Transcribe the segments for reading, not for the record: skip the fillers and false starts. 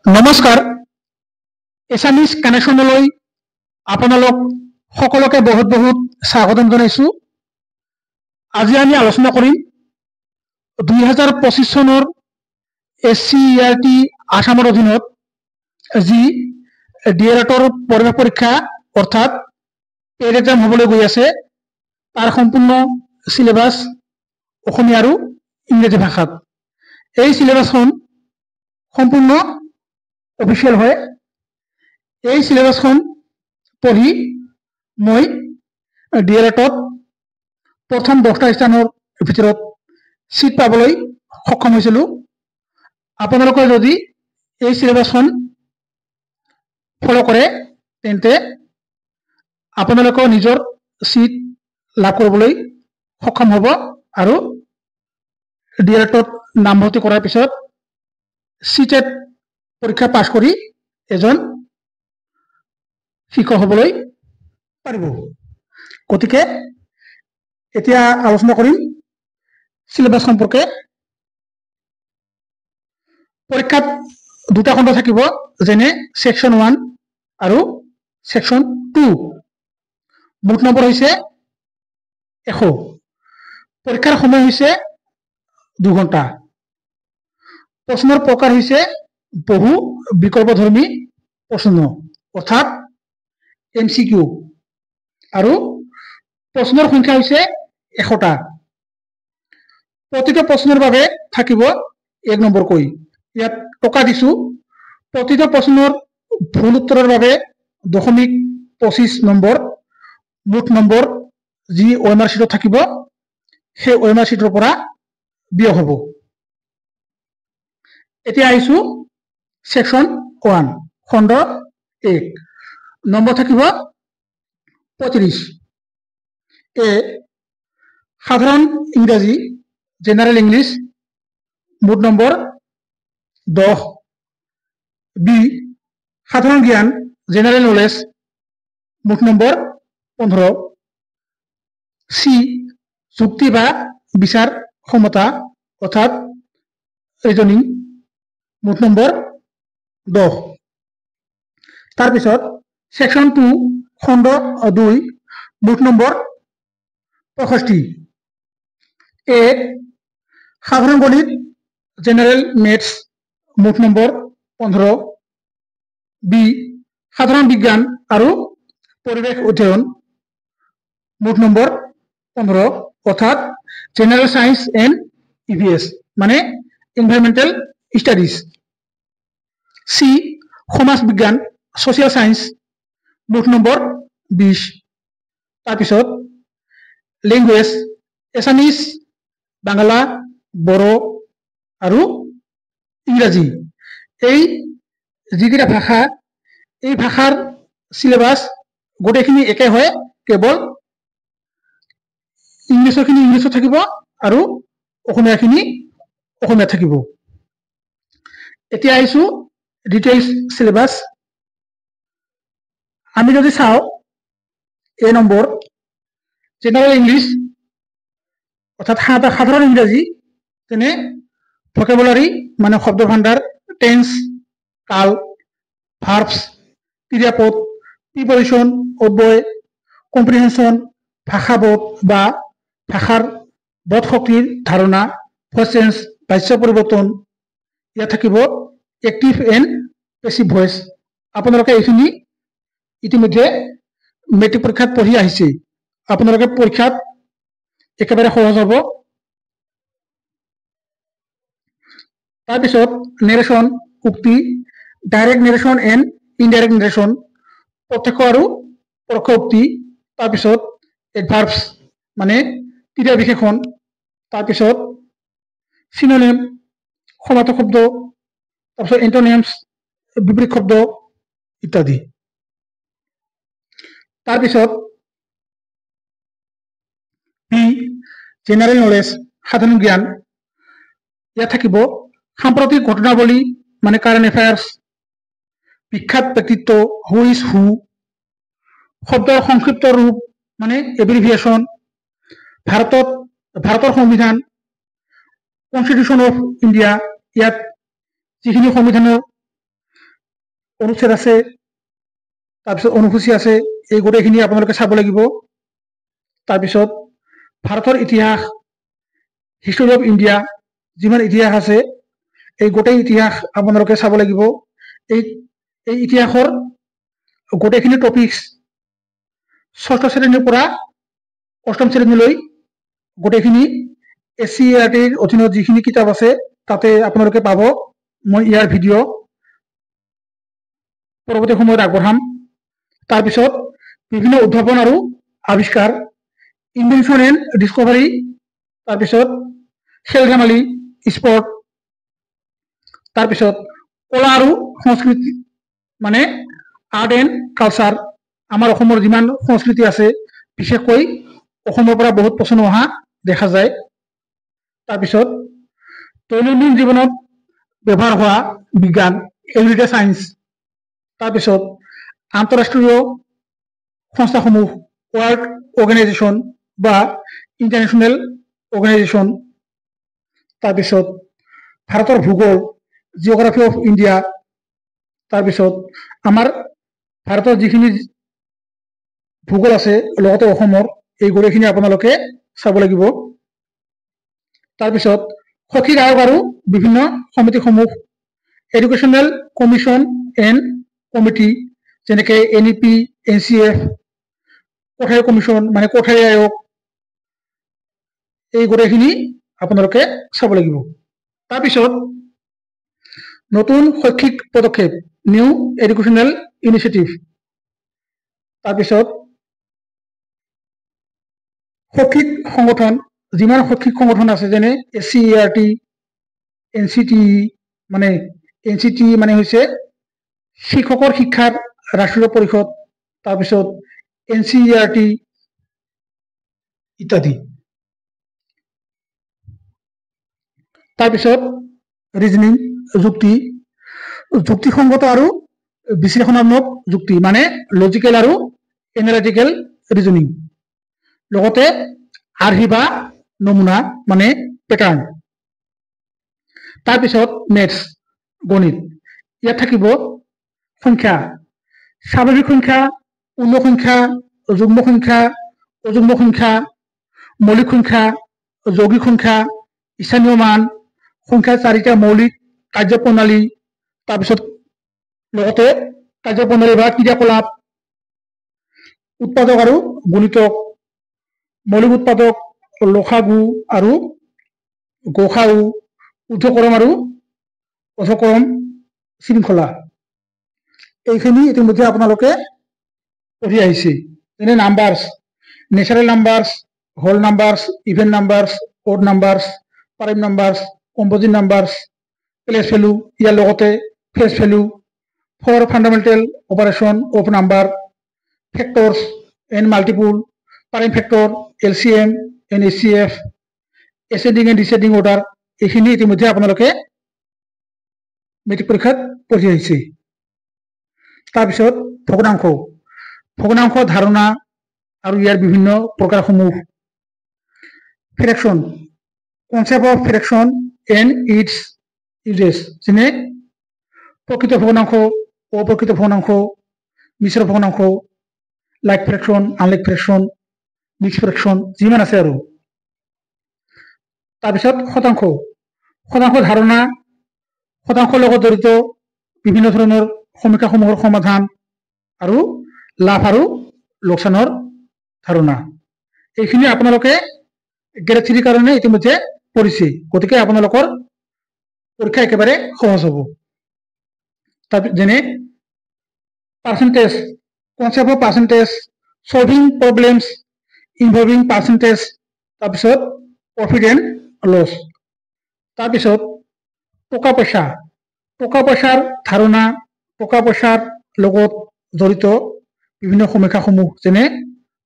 নমস্কাৰ এছামিজ কানেকশ্যনলৈ আপোনালোক সকলোকে বহুত বহুত স্বাগতম জনাইছো। আজি আমি আলোচনা কৰিম 2025 চনৰ SCERT আসামৰ অধীনত যি ডিএলএডৰ প্ৰৱেশ পৰীক্ষা অৰ্থাৎ পেড এক্সাম হ'বলৈ গৈ আছে তাৰ সম্পূৰ্ণ সিলেবাস অসমীয়া আৰু ইংৰাজী ভাষাত। এই সিলেবাসখন সম্পূৰ্ণ অফিচিয়েল হয়। এই সিলেবাসখন পঢ়ি মই ডিএলএডত প্ৰথম 10টা স্থানৰ ভিতৰত সিট পাবলৈ সক্ষম হৈছিলোঁ। আপোনালোকে যদি এই সিলেবাসখন ফলো কৰে তেন্তে আপোনালোকে নিজৰ সিট লাভ কৰিবলৈ সক্ষম হ'ব আৰু ডিএলএডত নামভৰ্তি কৰাৰ পিছত সিটেট পৰীক্ষা পাছ কৰি এজন শিক্ষক হ'বলৈ পাৰিব। গতিকে এতিয়া আলোচনা কৰিম সিলেবাস সম্পৰ্কে। পৰীক্ষাত দুটা খণ্ড থাকিব, যেনে সেকশন 1 আৰু সেকশন 2। মুঠ নম্বৰ হৈছে 100। পৰীক্ষাৰ সময় হৈছে 2 ঘণ্টা। প্ৰশ্নৰ প্ৰকাৰ হৈছে বহু বিকল্পধৰ্মী প্ৰশ্ন অৰ্থাৎ MCQ আৰু প্ৰশ্নৰ সংখ্যা হৈছে 100টা। প্ৰতিটো প্ৰশ্নৰ বাবে থাকিব 1 নম্বৰকৈ। ইয়াত টকা দিছো। প্ৰতিটো প্ৰশ্নৰ ভুল উত্তৰৰ বাবে 0.25 নম্বৰ। মুঠ নম্বৰ যি OMR শিটত থাকিব সেই OMR শিটৰ পৰা বিয়োগ হ'ব। এতিয়া আহিছো সেকশন 1 খণ্ড 1। নম্বৰ থাকিব 35। এ সাধাৰণ ইংৰাজী জেনাৰেল ইংলিছ মুঠ নম্বৰ 10। বি সাধাৰণ জ্ঞান জেনাৰেল নলেজ মুঠ নম্বৰ 15। সি যুক্তি বা বিচাৰ ক্ষমতা অৰ্থাৎ ৰিজনিং মুঠ নম্বৰ 10। তাৰপিছত সেকশন 2 খণ্ড 2 মুঠ নম্বৰ 65। এ সাধাৰণ গণিত জেনাৰেল মেথছ মুঠ নম্বৰ 15। বি সাধাৰণ বিজ্ঞান আৰু পৰিৱেশ অধ্যয়ন মুঠ নম্বৰ 15 অৰ্থাৎ জেনাৰেল সায়েন্স এণ্ড EVS মানে এনভাইৰনমেন্টেল স্টাডিজ। সি সমাজ বিজ্ঞান সোশিয়েল সায়েন্স মুঠ নম্বৰ 20। তাৰপিছত লেংগুৱেজ এছামিজ, বাংলা, বড়ো আৰু ইংৰাজী। এই যিকেইটা ভাষা, এই ভাষাৰ সিলেবাস গোটেইখিনি একে হয়, কেৱল ইংলিছৰখিনি ইংলিছত থাকিব আৰু অসমীয়াখিনি অসমীয়াত থাকিব। এতিয়া আহিছো ডিটেইলছ সিলেবাস। আমি যদি চাওঁ এ নম্বৰ জেনাৰেল ইংলিছ অৰ্থাৎ সাধাৰণ ইংৰাজী, তেনে ভকেবুলাৰী মানে শব্দ ভাণ্ডাৰ, টেন্স, কাল, ভাৰ্বছ, ক্ৰিয়াপদ, প্ৰিপজিশ্যন, অব্যয়, কম্প্ৰিহেনশ্যন, ভাষাবোধ বা ভাষাৰ বোধ শক্তিৰ ধাৰণা, ভইচ চেঞ্জ, বাচ্য পৰিৱৰ্তন। ইয়াত থাকিব এক্টিভ এণ্ড পেছিভ ভইচ। আপোনালোকে এইখিনি ইতিমধ্যে মেট্ৰিক পৰীক্ষাত পঢ়ি আহিছে। আপোনালোকে পৰীক্ষাত একেবাৰে সহজ হ'ব। তাৰপিছত নেৰেশ্যন উক্তি, direct narration and indirect narration প্ৰত্যক্ষ আৰু পৰোক্ষ উক্তি। তাৰপিছত এডভাৰ্বছ মানে ক্ৰিয়া বিশেষণ। তাৰপিছত চিনোনিম সমাৰ্থক শব্দ, তাৰপিছত এন্টোনিমছ বিপৰীত শব্দ ইত্যাদি। তাৰপিছত বি জেনাৰেল নলেজ সাধাৰণ জ্ঞান। ইয়াত থাকিব সাম্প্ৰতিক ঘটনাৱলী মানে কাৰেণ্ট এফেয়াৰ্ছ, বিখ্যাত ব্যক্তিত্ব হু ইজ হু, শব্দৰ সংক্ষিপ্ত ৰূপ মানে এব্ৰিভিয়েশ্যন, ভাৰতৰ সংবিধান কনষ্টিটিউশ্যন অফ ইণ্ডিয়া। ইয়াত যিখিনি সংবিধানৰ অনুচ্ছেদ আছে, তাৰপিছত অনুসূচী আছে, এই গোটেইখিনি আপোনালোকে চাব লাগিব। তাৰপিছত ভাৰতৰ ইতিহাস, হিষ্টৰী অফ ইণ্ডিয়া, যিমান ইতিহাস আছে এই গোটেই ইতিহাস আপোনালোকে চাব লাগিব। এই ইতিহাসৰ গোটেইখিনি টপিকছ ৬ষ্ঠ শ্ৰেণীৰ পৰা ৮ম শ্ৰেণীলৈ গোটেইখিনি SCERTৰ অধীনত যিখিনি কিতাপ আছে তাতে আপোনালোকে পাব। মই ইয়াৰ ভিডিঅ' পৰৱৰ্তী সময়ত আগবঢ়াম। তাৰপিছত বিভিন্ন উদ্ভাৱন আৰু আৱিষ্কাৰ, ইনভেনশ্যন এণ্ড ডিছকভাৰী, তাৰপিছত খেল ধেমালি, স্পৰ্ট, তাৰপিছত কলা আৰু সংস্কৃতি মানে আৰ্ট এণ্ড কালচাৰ, আমাৰ অসমৰ যিমান সংস্কৃতি আছে বিশেষকৈ অসমৰ পৰা বহুত প্ৰশ্ন অহা দেখা যায়। তাৰপিছত দৈনন্দিন জীৱনত ব্যৱহাৰ হোৱা বিজ্ঞান, এভৰিডে চায়েন্স, তাৰপিছত আন্তঃৰাষ্ট্ৰীয় সংস্থাসমূহ, ৱৰ্ল্ড অৰ্গেনাইজেশ্যন বা ইণ্টাৰনেশ্যনেল অৰ্গেনাইজেশ্যন, তাৰপিছত ভাৰতৰ ভূগোল, জিঅ'গ্ৰাফি অফ ইণ্ডিয়া, তাৰপিছত আমাৰ ভাৰতৰ যিখিনি ভূগোল আছে লগতে অসমৰ এই গোটেইখিনি আপোনালোকে চাব লাগিব। তাৰপিছত সঠিক আয়োগ আৰু বিভিন্ন সমিতিসমূহ, এডুকেশ্যনেল কমিশ্যন এণ্ড কমিটি যেনেকৈ NEP, NCF, কোঠাৰী কমিশ্যন মানে কোঠাৰী আয়োগ, এই গোটেইখিনি আপোনালোকে চাব লাগিব। তাৰপিছত নতুন শৈক্ষিক পদক্ষেপ, নিউ এডুকেশ্যনেল ইনিচিয়েটিভ, তাৰপিছত শৈক্ষিক সংগঠন, যিমান শৈক্ষিক সংগঠন আছে যেনে SCERT, NCTE মানে হৈছে শিক্ষকৰ শিক্ষাৰ ৰাষ্ট্ৰীয় পৰিষদ, তাৰপিছত NCERT ইত্যাদি। তাৰপিছত ৰিজনিং, যুক্তিসংগত আৰু বিশ্লেষণাত্মক যুক্তি মানে লজিকেল আৰু এনালিটিকেল ৰিজনিং, লগতে আৰ্হি বা নমুনা মানে পেটাৰ্ণ। তাৰপিছত মেথছ, গণিত, ইয়াত থাকিব সংখ্যা, স্বাভাৱিক সংখ্যা, পূৰ্ণ সংখ্যা, যুগ্ম সংখ্যা, অযুগ্ম সংখ্যা, মৌলিক সংখ্যা, যৌগিক সংখ্যা, স্থানীয় মান, সংখ্যা চাৰিটা মৌলিক কাৰ্যপ্ৰণালী, তাৰপিছত লগতে কাৰ্যপ্ৰণালী বা ক্ৰিয়াকলাপ, উৎপাদক আৰু গুণিতক, মৌলিক উৎপাদক, লসাগু আৰু গসাউ, ঊৰ্ধ্বক্ৰম আৰু অধক্ৰম শৃংখলা, এইখিনি ইতিমধ্যে আপোনালোকে পঢ়ি আহিছে। যেনে numbers, natural numbers, whole numbers, even numbers, odd numbers, prime numbers, composite numbers, place value, ইয়াৰ লগতে face value, for fundamental operation of number, factors and multiple, prime factor, LCM and HCF, ascending and descending order, এইখিনি ইতিমধ্যে আপোনালোকে matric পৰীক্ষাত পঢ়ি আহিছে। তাৰপিছত ভগ্নাংশ ধাৰণা আৰু ইয়াৰ বিভিন্ন প্ৰকাৰসমূহ, fraction, concept of fraction and its uses, যেনে প্ৰকৃত ভগ্নাংশ, অপ্ৰকৃত ভগ্নাংশ, মিশ্ৰ ভগ্নাংশ, like fraction, unlike fraction, mix fraction, যিমান আছে আৰু। তাৰপিছত শতাংশ ধাৰণা, শতাংশৰ লগত জড়িত বিভিন্ন ধৰণৰ সমীক্ষাসমূহৰ সমাধান আৰু লাভ আৰু লোকচানৰ ধাৰণা, এইখিনি আপোনালোকে গ্ৰেড 3 কাৰণে ইতিমধ্যে পঢ়িছে, গতিকে আপোনালোকৰ পৰীক্ষা একেবাৰে সহজ হ'ব। যেনে percentage, concept of percentage, solving problems involving percentage, তাৰপিছত প্ৰফিট এণ্ড লছ, তাৰপিছত টকা পইচাৰ ধাৰণা, টকা পইচাৰ লগত জড়িত বিভিন্ন সমীক্ষাসমূহ যেনে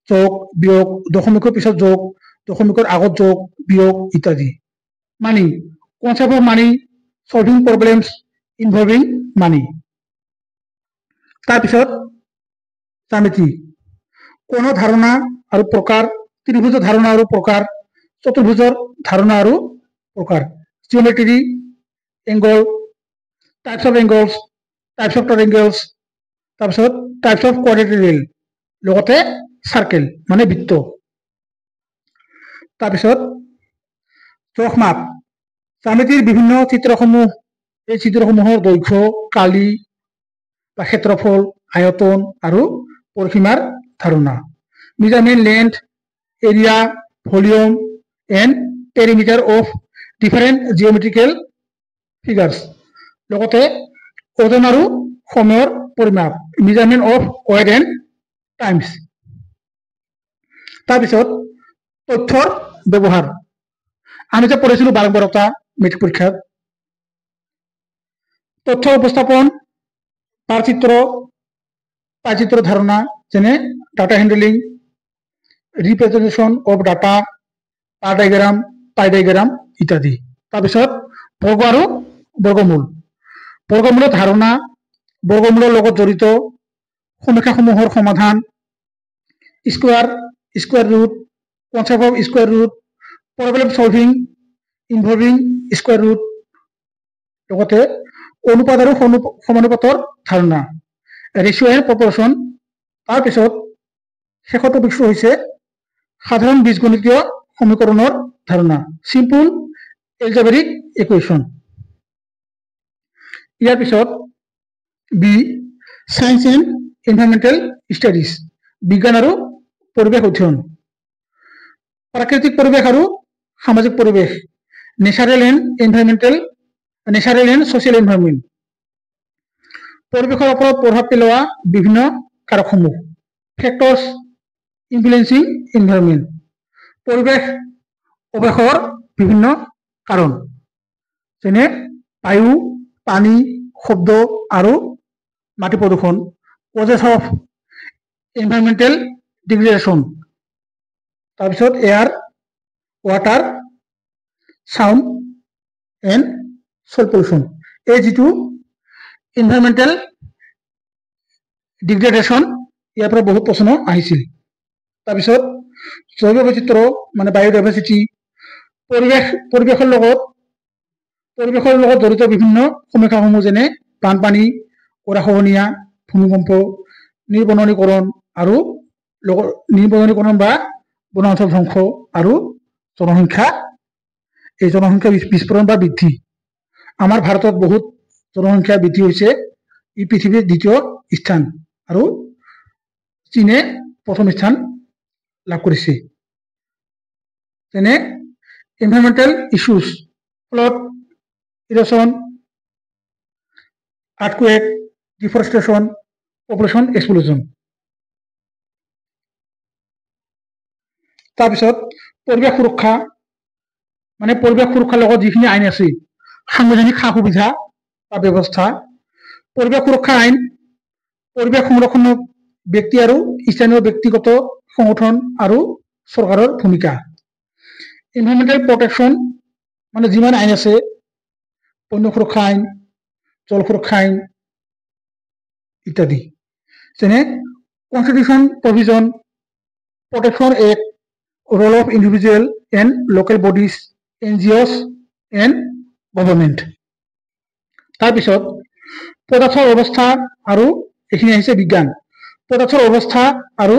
যোগ, বিয়োগ, দশমিকৰ পিছত যোগ, দশমিকৰ আগত যোগ, বিয়োগ ইত্যাদি। Money, concept of money, solving problems involving money. তাৰপিছত জ্যামিতি, কোণ ধাৰণা আৰু প্ৰকাৰ, ত্ৰিভুজৰ ধাৰণা আৰু প্ৰকাৰ, চতুৰ্ভুজৰ ধাৰণা আৰু প্ৰকাৰ, geometry, angle, types of angles, types of triangles, তাৰপিছত টাইপছ অফ কোৱাড্ৰিলেটাৰেল লগতে সাৰ্কেল মানে বৃত্ত। তাৰপিছত জোখ মাপ, জ্যামিতিৰ বিভিন্ন চিত্ৰসমূহ, এই চিত্ৰসমূহৰ দৈৰ্ঘ্য, কালি বা ক্ষেত্ৰফল, আয়তন আৰু পৰিসীমাৰ ধাৰণা। Measurement length, area, volume and perimeter of different geometrical figures, লগতে ওজন আৰু সময়ৰ পৰিমাপ, measurement of weight and times. তাৰপিছত তথ্যৰ ব্যৱহাৰ, আমি যে পঢ়িছিলো বাৰম্বাৰতা মেট্ৰিক পৰীক্ষাত, তথ্য উপস্থাপন, পাইচিত্ৰ ধাৰণা যেনে ডাটা হেণ্ডলিং, ৰিপ্ৰেজেন্টেশ্যন অফ ডাটা, পাই ডায়েগ্ৰাম ইত্যাদি। তাৰপিছত বৰ্গ আৰু বৰ্গমূল, বৰ্গমূলৰ ধাৰণা, বৰ্গমূলৰ লগত জড়িত সমীক্ষাসমূহৰ সমাধান, square root, concept of square root, problem solving involving square root, লগতে অনুপাত আৰু সমানুপাতৰ ধাৰণা, ৰেচিঅ' এণ্ড প্ৰপৰ্চন। তাৰপিছত শেষৰ টপিকটো হৈছে সাধাৰণ বীজগণিতীয় সমীকৰণৰ ধাৰণা, চিম্পল এলজেব্ৰিক ইকুৱেশ্যন। ইয়াৰ পিছত B, science and environmental studies, বিজ্ঞান আৰু পৰিৱেশ অধ্যয়ন, প্ৰাকৃতিক পৰিৱেশ আৰু সামাজিক পৰিৱেশ, নেচাৰেল এণ্ড ছ'চিয়েল এনভাইৰনমেণ্ট, পৰিৱেশৰ ওপৰত প্ৰভাৱ পেলোৱা বিভিন্ন কাৰকসমূহ, ফেক্টৰ্ছ ইনফ্লুৱেঞ্চিং এনভাইৰনমেণ্ট, পৰিৱেশ অৱক্ষয়ৰ বিভিন্ন কাৰণ যেনে বায়ু, পানী, শব্দ আৰু মাটি প্ৰদূষণ, কজেছ অফ এনভাইৰনমেণ্টেল ডিগ্ৰেডেশ্যন। তাৰপিছত air, water, sound and soil pollution. এই যিটো এনভাইৰনমেণ্টেল ডিগ্ৰেডেশ্যন, ইয়াৰ পৰা বহুত প্ৰশ্ন আহিছিল। তাৰপিছত জৈৱ বৈচিত্ৰ্য মানে বায়'ডাইভাৰ্চিটি, পৰিৱেশৰ লগত জড়িত বিভিন্ন সমীক্ষাসমূহ যেনে বানপানী, গৰাখহনীয়া, ভূমিকম্প, নিৰ্বননীকৰণ বা বনাঞ্চল ধ্বংস আৰু জনসংখ্যা বিস্ফোৰণ বা বৃদ্ধি। আমাৰ ভাৰতত বহুত জনসংখ্যা বৃদ্ধি হৈছে, ই পৃথিৱীৰ দ্বিতীয় স্থান আৰু চীনে প্ৰথম স্থান লাভ কৰিছে। যেনে environmental issues, flood, erosion, earthquake, deforestation, population explosion. তাৰপিছত পৰিৱেশ সুৰক্ষা, মানে পৰিৱেশ সুৰক্ষাৰ লগত যিখিনি আইন আছে, সাংবিধানিক সা সুবিধা বা ব্যৱস্থা, পৰিৱেশ সুৰক্ষা আইন, পৰিৱেশ সংৰক্ষণৰ ব্যক্তি আৰু স্থানীয় ব্যক্তিগত সংগঠন আৰু চৰকাৰৰ ভূমিকা, এনভাইৰনমেণ্টেল প্ৰটেকশ্যন মানে যিমান আইন আছে, বন্য সুৰক্ষা আইন, জল সুৰক্ষা আইন ইত্যাদি। যেনে constitution provision, protection act, role of individual and local bodies, NGOs and government। তাৰপিছত পদাৰ্থৰ অৱস্থা আৰু এইখিনি আহিছে বিজ্ঞান, পদাৰ্থৰ অৱস্থা আৰু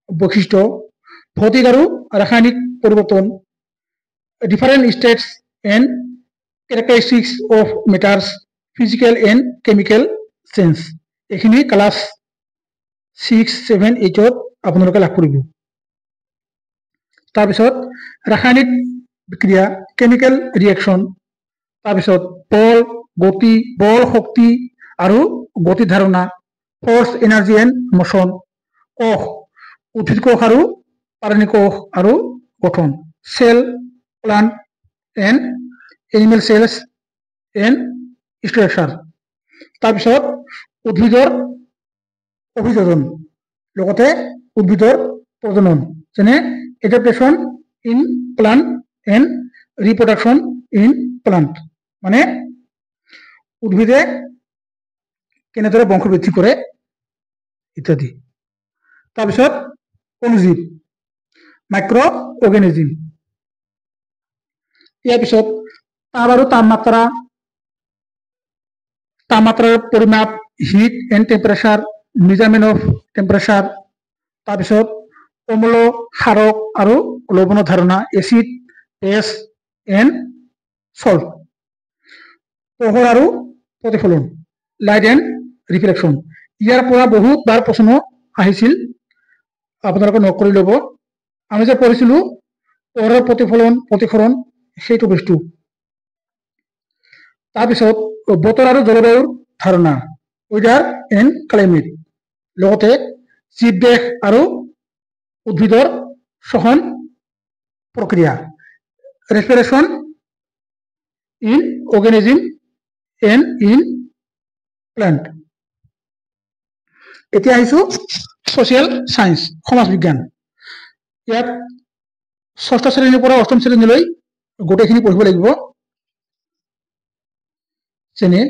বৈশিষ্ট্য, ভৌতিক আৰু ৰাসায়নিক পৰিৱৰ্তন, different states and characteristics of matters, physical and chemical change. এইখিনি ক্লাছ 6, 7, 8 আপোনালোকে লাভ কৰিব। তাৰপিছত ৰাসায়নিক বিক্ৰিয়া, কেমিকেল ৰিয়েকশ্যন, তাৰপিছত বল, শক্তি আৰু গতিৰ ধাৰণা, ফৰ্চ, এনাৰ্জি এণ্ড মোশ্যন, কোষ, উদ্ভিদ কোষ আৰু প্ৰাণী কোষ আৰু গঠন, cell, plant and animal cells and structure. তাৰপিছত উদ্ভিদৰ অভিযোজন, লগতে উদ্ভিদৰ প্ৰজনন, যেনে adaptation in plant and reproduction in plant, মানে উদ্ভিদে কেনেদৰে বংশবৃদ্ধি কৰে ইত্যাদি। তাৰপিছত অণুজীৱ, মাইক্ৰ অৰ্গেনিজিম। ইয়াৰ পিছত তাপ আৰু তাপমাত্ৰাৰ পৰিমাপ, heat and temperature, measurement of temperature, তাৰপিছত অম্ল, ক্ষাৰক আৰু লৱণৰ ধাৰণা, এচিড, বেছ এণ্ড সল্ট, পোহৰ আৰু প্ৰতিফলন, লাইট এণ্ড ৰিফ্লেকশ্যন। ইয়াৰ পৰা বহুতবাৰ প্ৰশ্ন আহিছিল, আপোনালোকে নোট কৰি ল'ব। আমি যে পঢ়িছিলোঁ পোহৰৰ প্ৰতিফলন সেইটো বস্তু। তাৰপিছত বতৰ আৰু জলবায়ুৰ ধাৰণা, ৱেডাৰ এণ্ড ক্লাইমেট, লগতে জীৱদেহ আৰু উদ্ভিদৰ শ্বসন প্ৰক্ৰিয়া, respiration in organism and in plant. এতিয়া আহিছোঁ ছ'চিয়েল চায়েন্স, সমাজ বিজ্ঞান। ইয়াত ষষ্ঠ শ্ৰেণীৰ পৰা অষ্টম শ্ৰেণীলৈ গোটেইখিনি পঢ়িব লাগিব। যেনে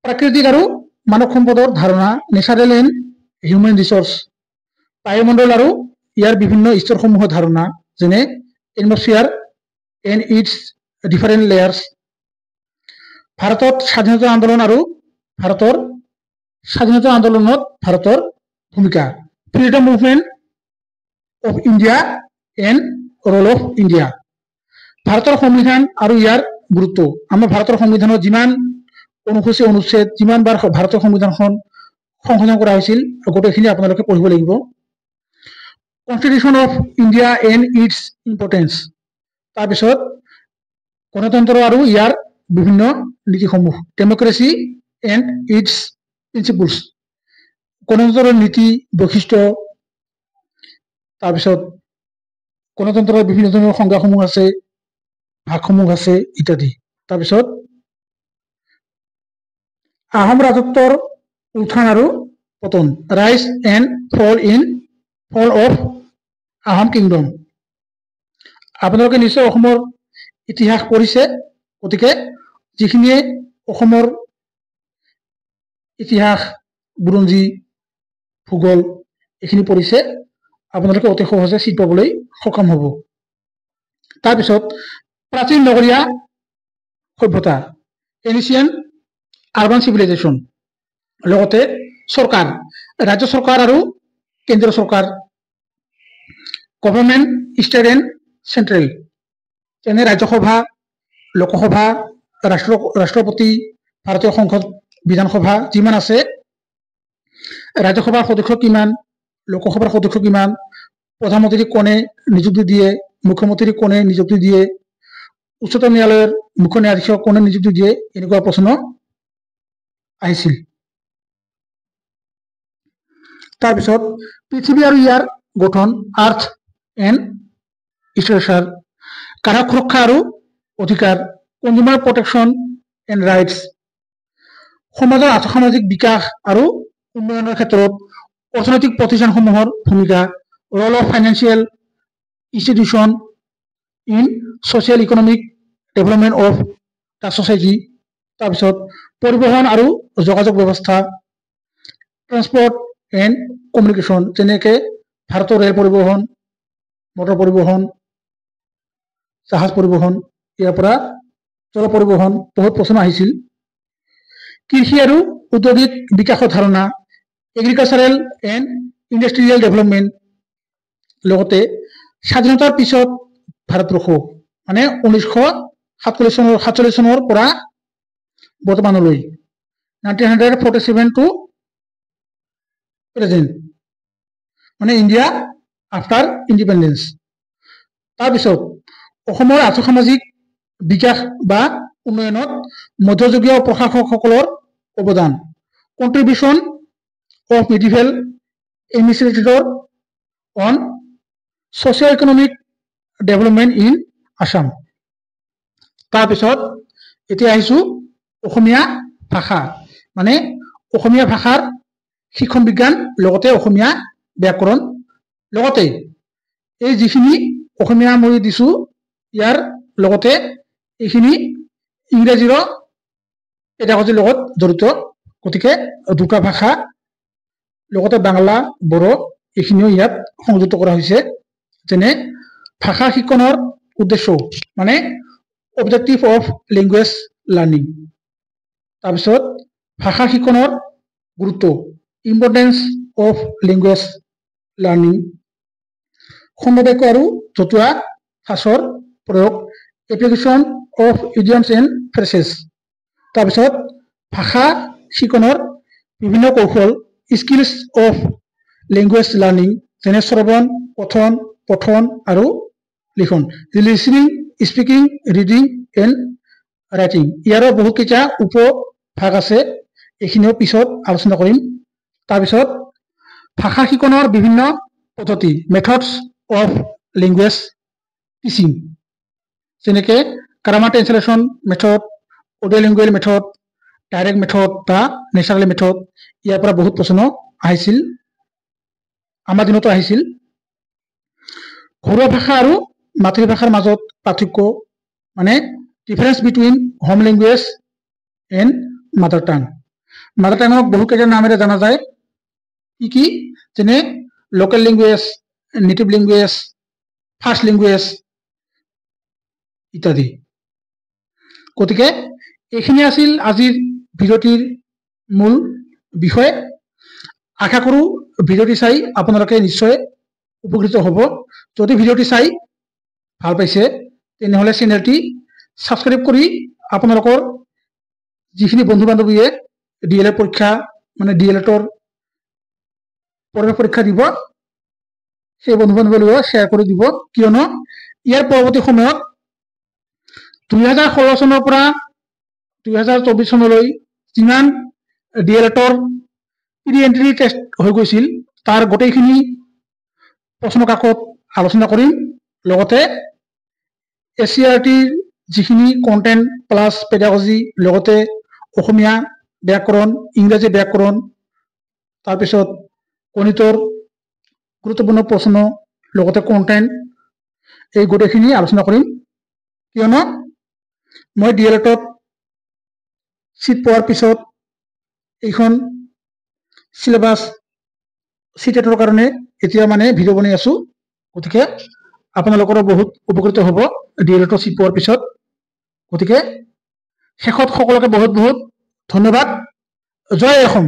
প্ৰাকৃতিক আৰু মানৱ সম্পদৰ ধাৰণা, নেচাৰেল এণ্ড হিউমেন ৰিচৰ্চ, বায়ুমণ্ডল আৰু ইয়াৰ বিভিন্ন স্তৰসমূহৰ ধাৰণা, যেনে এটমস্ফিয়াৰ এণ্ড ইটছ ডিফাৰেণ্ট লেয়াৰ্ছ, ভাৰতত স্বাধীনতা আন্দোলন আৰু স্বাধীনতা আন্দোলনত ভাৰতৰ ভূমিকা, freedom movement of India and roll of India, ভাৰতৰ সংবিধান আৰু ইয়াৰ গুৰুত্ব। আমাৰ ভাৰতৰ সংবিধানত যিমান অনুসূচী অনুচ্ছেদ, যিমানবাৰ ভাৰতীয় সংবিধানখন সংশোধন কৰা হৈছিল, গোটেইখিনি আপোনালোকে পঢ়িব লাগিব। Constitution of India and its importance, তাৰপিছত গণতন্ত্ৰ আৰু ইয়াৰ বিভিন্ন নীতিসমূহ, ডেমক্ৰেচি এণ্ড ইটছ প্ৰিন্সিপলছ, গণতন্ত্ৰৰ নীতি বৈশিষ্ট্য, তাৰপিছত গণতন্ত্ৰৰ বিভিন্ন ধৰণৰ সংজ্ঞাসমূহ আছে, ভাগসমূহ আছে ইত্যাদি। তাৰপিছত আহোম ৰাজত্বৰ উত্থান আৰু পতন, ৰাইজ and fall of Ahom kingdom. আপোনালোকে নিশ্চয় অসমৰ ইতিহাস পঢ়িছে, গতিকে যিখিনিয়ে অসমৰ ইতিহাস, বুৰঞ্জী, ভূগোল এইখিনি পঢ়িছে, আপোনালোকে অতি সহজে চিট পাবলৈ সক্ষম হ'ব। তাৰপিছত প্ৰাচীন নগৰীয়া সভ্যতা, এনিচিয়েণ্ট আৰবান চিভিলাইজেশ্যন, লগতে চৰকাৰ, ৰাজ্য চৰকাৰ আৰু কেন্দ্ৰীয় চৰকাৰ, গভৰ্ণমেণ্ট ষ্টেট এণ্ড চেণ্ট্ৰেল, যেনে ৰাজ্যসভা, লোকসভা, ৰাষ্ট্ৰপতি, ভাৰতীয় সংসদ, বিধানসভা যিমান আছে, ৰাজ্যসভাৰ সদস্য কিমান, লোকসভাৰ সদস্য কিমান, প্ৰধানমন্ত্ৰীক কোনে নিযুক্তি দিয়ে, মুখ্যমন্ত্ৰীক কোনে নিযুক্তি দিয়ে, উচ্চতম ন্যায়ালয়ৰ মুখ্য ন্যায়াধীশক কোনে নিযুক্তি দিয়ে, এনেকুৱা প্ৰশ্ন আহিছিল। তাৰপিছত পৃথিৱী আৰু ইয়াৰ গঠন, আৰ্থ এণ্ড ষ্ট্ৰাকচাৰ, গ্ৰাহক সুৰক্ষা আৰু অধিকাৰ, কনজিউমাৰ প্ৰটেকশ্যন এণ্ড ৰাইটছ, সমাজৰ আৰ্থসামাজিক বিকাশ আৰু উন্নয়নৰ ক্ষেত্ৰত অৰ্থনৈতিক প্ৰতিষ্ঠানসমূহৰ ভূমিকা, role of financial institution in social economic development of the society, তাৰপিছত পৰিবহণ আৰু যোগাযোগ ব্যৱস্থা, ট্ৰান্সপৰ্ট এণ্ড কমিউনিকেশ্যন, যেনেকৈ ভাৰতৰ ৰেল পৰিবহণ, মটৰ পৰিবহণ, জাহাজ পৰিবহণ, ইয়াৰ পৰা জল পৰিবহণ, বহুত প্ৰশ্ন আহিছিল। কৃষি আৰু ঔদ্যোগিক বিকাশৰ ধাৰণা, এগ্ৰিকালচাৰেল এণ্ড ইণ্ডাষ্ট্ৰিয়েল ডেভেলপমেণ্ট, লগতে স্বাধীনতাৰ পিছত ভাৰতবৰ্ষ, মানে 1947 চনৰ পৰা বৰ্তমানলৈ, 1947 টু প্ৰেজেণ্ট, মানে ইণ্ডিয়া আফটাৰ ইণ্ডিপেণ্ডেঞ্চ। তাৰপিছত অসমৰ আৰ্থসামাজিক বিকাশ বা উন্নয়নত মধ্যযুগীয় প্ৰশাসকসকলৰ অৱদান, contribution of medieval administrator on socio' economic development in Assam. তাৰপিছত এতিয়া আহিছোঁ অসমীয়া ভাষা, মানে অসমীয়া ভাষাৰ শিক্ষণ বিজ্ঞান, লগতে অসমীয়া ব্যাকৰণ, লগতে এই যিখিনি অসমীয়া মই দিছোঁ ইয়াৰ লগতে এইখিনি ইংৰাজীৰো পেডাগজিৰ লগত জড়িত, গতিকে দুটা ভাষা লগতে বাংলা, বড়ো এইখিনিও ইয়াত সংযুক্ত কৰা হৈছে। যেনে ভাষা শিক্ষণৰ উদ্দেশ্য, মানে অবজেক্টিভ অফ লেংগুৱেজ লাৰ্ণিং। তাৰপিছত ভাষা শিক্ষণৰ গুৰুত্ব, ইম্পৰ্টেঞ্চ অফ লেংগুৱেজ লাৰ্ণিং, খণ্ডবাক্য আৰু জতুৱা ঠাঁচৰ প্ৰয়োগ, এপ্লিকেশ্যন অফ ইডিয়মছ এণ্ড ফ্ৰেছেছ। তাৰপিছত ভাষা শিকনৰ বিভিন্ন কৌশল, স্কিলছ অফ লেংগুৱেজ লাৰ্ণিং, যেনে শ্ৰৱণ, কথন, পঠন আৰু লিখন, listening, speaking, reading and writing. ইয়াৰো বহুতকেইটা উপভাগ আছে, এইখিনিও পিছত আলোচনা কৰিম। তাৰপিছত ভাষা শিকনৰ বিভিন্ন পদ্ধতি, মেথডছ অফ লেংগুৱেজ টিচিং, যেনেকৈ grammar translation method, audio' language method, direct method বা নেচাৰেল মেথড। ইয়াৰ পৰা বহুত প্ৰশ্ন আহিছিল, আমাৰ দিনতো আহিছিল। ঘৰুৱা ভাষা আৰু মাতৃভাষাৰ মাজত পাৰ্থক্য, মানে difference between home language and mother টাং। মাদাৰ টাঙক বহুকেইটা নামেৰে জনা যায়, কি যেনে local language, native language, first language ইত্যাদি। গতিকে এইখিনি আছিল আজিৰ ভিডিঅ'টিৰ মূল বিষয়। আশা কৰোঁ ভিডিঅ'টি চাই আপোনালোকে নিশ্চয় উপকৃত হ'ব। যদি ভিডিঅ'টি চাই ভাল পাইছে তেনেহ'লে চেনেলটি ছাবস্ক্ৰাইব কৰি আপোনালোকৰ যিখিনি বন্ধু বান্ধৱীয়ে DLED পৰীক্ষা, মানে DLEDৰ প্ৰৱেশ পৰীক্ষা দিব, সেই বন্ধু বান্ধৱীলৈ শ্বেয়াৰ কৰি দিব, কিয়নো ইয়াৰ পৰৱৰ্তী সময়ত 2016 চনৰ পৰা 2024 চনলৈ যিমান DLEDৰ প্ৰি এণ্ট্ৰি টেষ্ট হৈ গৈছিল তাৰ গোটেইখিনি প্ৰশ্ন কাকত আলোচনা কৰিম। লগতে SCERTৰ যিখিনি কণ্টেণ্ট প্লাছ পেডাগজি, লগতে অসমীয়া ব্যাকৰণ, ইংৰাজী ব্যাকৰণ, তাৰপিছত গণিতৰ গুৰুত্বপূৰ্ণ প্ৰশ্ন, লগতে কণ্টেণ্ট, এই গোটেইখিনি আলোচনা কৰিম। কিয়নো মই DLEDত চিট পোৱাৰ পিছত এইখন চিলেবাছ চিটেটৰ কাৰণে এতিয়া মানে ভিডিঅ' বনাই আছো। গতিকে আপোনালোকৰো বহুত উপকৃত হ'ব DLEDত চিট পোৱাৰ পিছত। গতিকে শেষত সকলোকে বহুত বহুত ধন্যবাদ। জয় অসম।